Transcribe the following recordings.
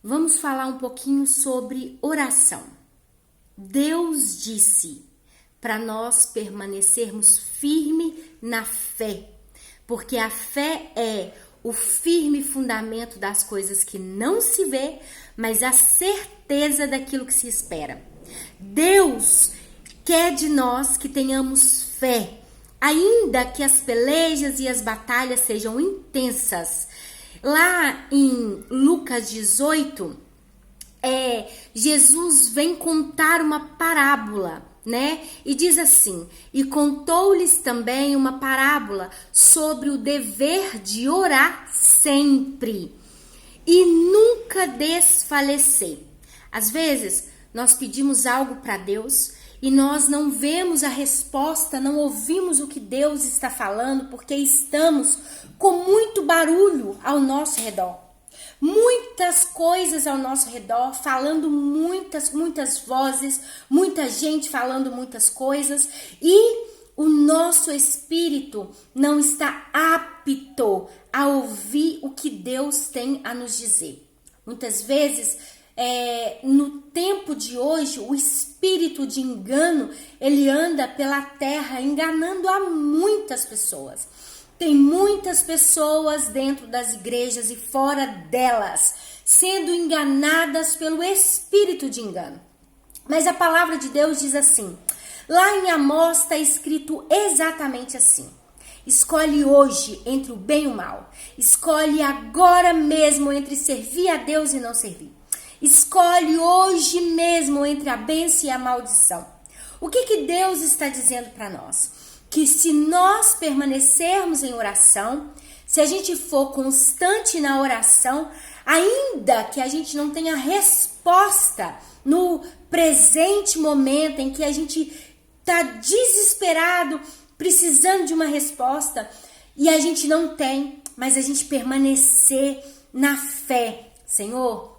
Vamos falar um pouquinho sobre oração. Deus disse para nós permanecermos firme na fé, porque a fé é o firme fundamento das coisas que não se vê, mas a certeza daquilo que se espera. Deus quer de nós que tenhamos fé, ainda que as pelejas e as batalhas sejam intensas. Lá em Lucas 18, Jesus vem contar uma parábola, né? E diz assim: e contou-lhes também uma parábola sobre o dever de orar sempre e nunca desfalecer. Às vezes, nós pedimos algo para Deus e nós não vemos a resposta, não ouvimos o que Deus está falando, porque estamos com muito barulho ao nosso redor. Muitas coisas ao nosso redor, falando muitas vozes, muita gente falando muitas coisas, e o nosso espírito não está apto a ouvir o que Deus tem a nos dizer. Muitas vezes, no tempo de hoje, o espírito de engano, ele anda pela terra enganando a muitas pessoas. Tem muitas pessoas dentro das igrejas e fora delas, sendo enganadas pelo espírito de engano. Mas a palavra de Deus diz assim, lá em Amós está escrito exatamente assim: escolhe hoje entre o bem e o mal. Escolhe agora mesmo entre servir a Deus e não servir. Escolhe hoje mesmo entre a bênção e a maldição. O que Deus está dizendo para nós? Que se nós permanecermos em oração, se a gente for constante na oração, ainda que a gente não tenha resposta no presente momento em que a gente está desesperado, precisando de uma resposta, e a gente não tem, mas a gente permanecer na fé. Senhor,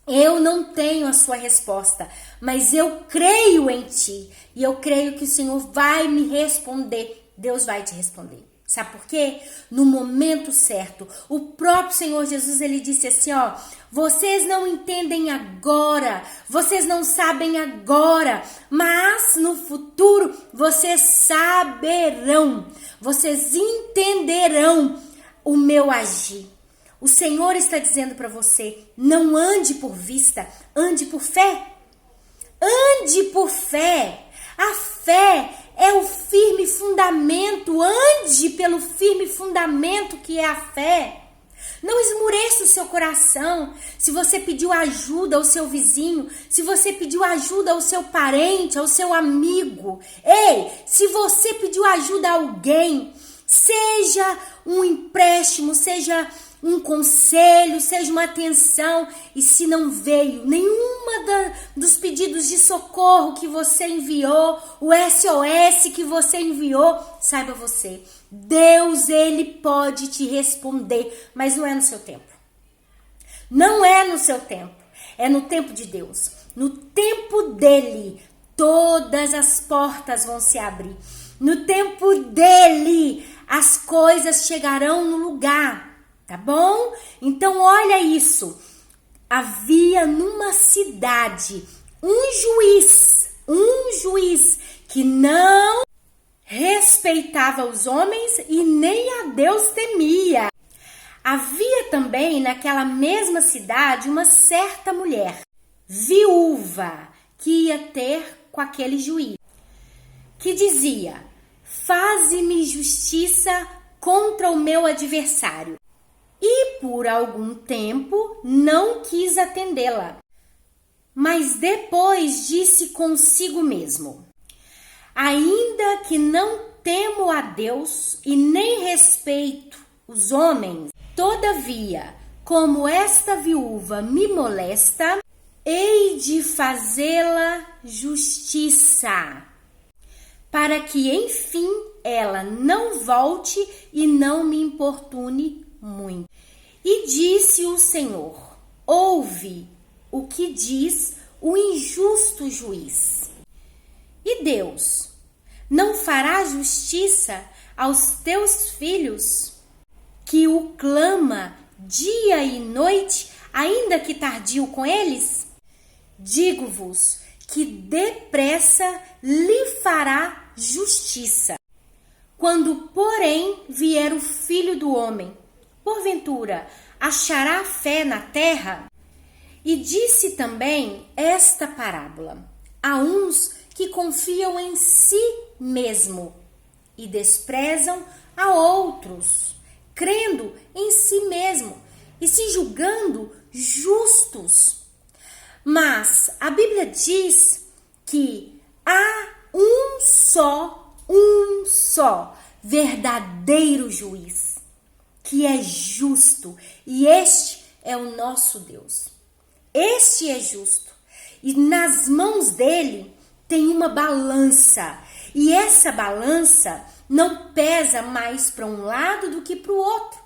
eu não tenho a sua resposta, mas eu creio em ti. E eu creio que o Senhor vai me responder. Deus vai te responder. Sabe por quê? No momento certo. O próprio Senhor Jesus, ele disse assim, ó: vocês não entendem agora, vocês não sabem agora, mas no futuro vocês saberão, vocês entenderão o meu agir. O Senhor está dizendo para você, não ande por vista, ande por fé. Ande por fé. A fé é o firme fundamento. Ande pelo firme fundamento que é a fé. Não esmureça o seu coração. Se você pediu ajuda ao seu vizinho, se você pediu ajuda ao seu parente, ao seu amigo. Ei, se você pediu ajuda a alguém, seja um empréstimo, seja um conselho, seja uma atenção, e se não veio nenhuma dos pedidos de socorro que você enviou, o SOS que você enviou, saiba você, Deus, ele pode te responder, mas não é no seu tempo. Não é no seu tempo, é no tempo de Deus. No tempo dele, todas as portas vão se abrir. No tempo dele, as coisas chegarão no lugar. Tá bom? Então olha isso. Havia numa cidade um juiz que não respeitava os homens e nem a Deus temia. Havia também naquela mesma cidade uma certa mulher, viúva, que ia ter com aquele juiz, que dizia: faze-me justiça contra o meu adversário. E por algum tempo não quis atendê-la. Mas depois disse consigo mesmo: ainda que não temo a Deus e nem respeito os homens, todavia, como esta viúva me molesta, hei de fazê-la justiça, para que enfim ela não volte e não me importune muito. E disse o Senhor: ouve o que diz o injusto juiz. E Deus não fará justiça aos teus filhos, que o clama dia e noite ainda que tardio com eles? Digo-vos que depressa lhe fará justiça. Quando, porém, vier o Filho do Homem, porventura, achará fé na terra? E disse também esta parábola a uns que confiam em si mesmo e desprezam a outros, crendo em si mesmo e se julgando justos. Mas a Bíblia diz que há um só verdadeiro juiz, que é justo, e este é o nosso Deus. Este é justo, e nas mãos dele tem uma balança, e essa balança não pesa mais para um lado do que para o outro.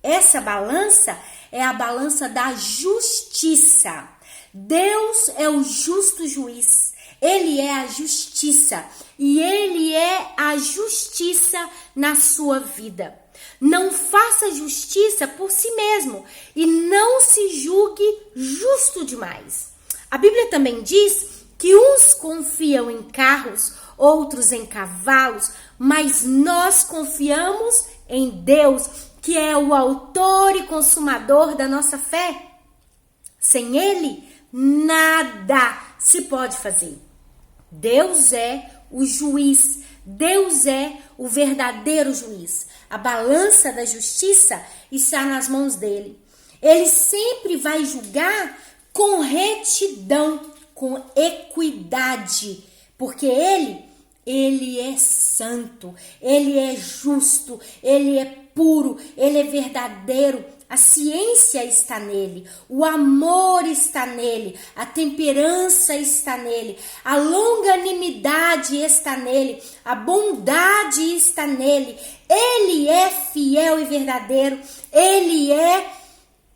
Essa balança é a balança da justiça. Deus é o justo juiz. Ele é a justiça e ele é a justiça na sua vida. Não faça justiça por si mesmo e não se julgue justo demais. A Bíblia também diz que uns confiam em carros, outros em cavalos, mas nós confiamos em Deus, que é o autor e consumador da nossa fé. Sem ele, nada se pode fazer. Deus é o juiz, Deus é o verdadeiro juiz. A balança da justiça está nas mãos dele. Ele sempre vai julgar com retidão, com equidade, porque ele é santo, ele é justo, ele é puro, ele é verdadeiro. A ciência está nele, o amor está nele, a temperança está nele, a longanimidade está nele, a bondade está nele. Ele é fiel e verdadeiro, ele é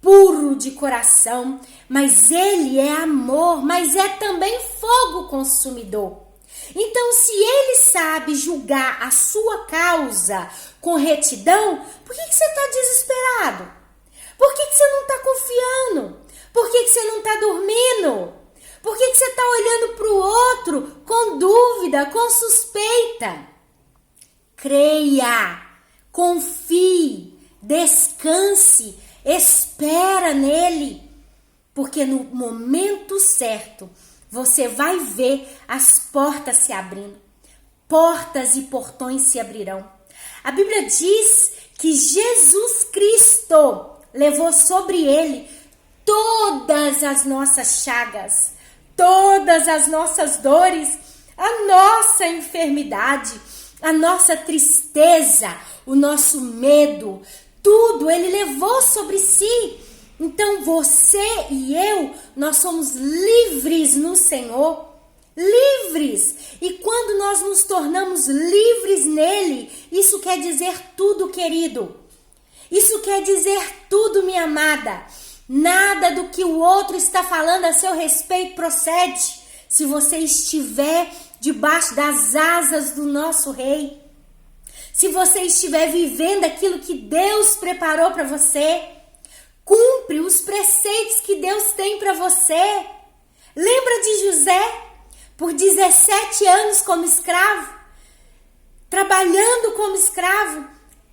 puro de coração, mas ele é amor, mas é também fogo consumidor. Então, se ele sabe julgar a sua causa com retidão, por que você está desesperado? Por que você não está confiando? Por que você não está dormindo? Por que você está olhando para o outro com dúvida, com suspeita? Creia, confie, descanse, espera nele, porque no momento certo você vai ver as portas se abrindo, portas e portões se abrirão. A Bíblia diz que Jesus Cristo levou sobre ele todas as nossas chagas, todas as nossas dores, a nossa enfermidade, a nossa tristeza, o nosso medo, tudo ele levou sobre si. Então você e eu, nós somos livres no Senhor, livres. E quando nós nos tornamos livres nele, isso quer dizer tudo, querido. Isso quer dizer tudo, minha amada. Nada do que o outro está falando a seu respeito procede, se você estiver debaixo das asas do nosso Rei. Se você estiver vivendo aquilo que Deus preparou para você, cumpre os preceitos que Deus tem para você. Lembra de José? Por 17 anos como escravo, trabalhando como escravo,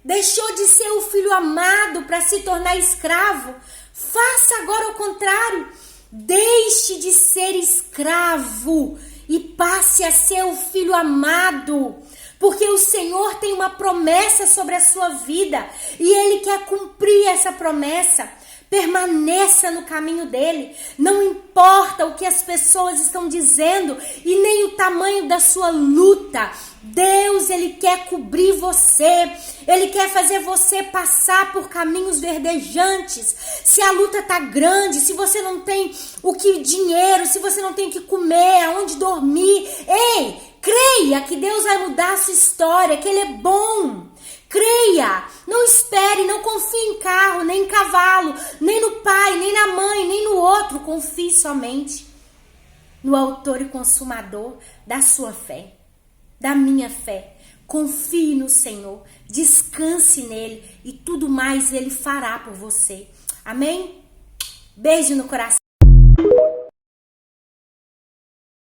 deixou de ser o filho amado para se tornar escravo. Faça agora o contrário. Deixe de ser escravo e passe a ser o filho amado. Porque o Senhor tem uma promessa sobre a sua vida e Ele quer cumprir essa promessa. Permaneça no caminho dele. Não importa o que as pessoas estão dizendo e nem o tamanho da sua luta. Deus, Ele quer cobrir você. Ele quer fazer você passar por caminhos verdejantes. Se a luta tá grande, se você não tem dinheiro, se você não tem o que comer, aonde dormir, ei, creia que Deus vai mudar a sua história, que Ele é bom. Creia, não espere, não confie em carro, nem em cavalo, nem no pai, nem na mãe, nem no outro. Confie somente no autor e consumador da sua fé, da minha fé. Confie no Senhor, descanse nele e tudo mais Ele fará por você. Amém? Beijo no coração.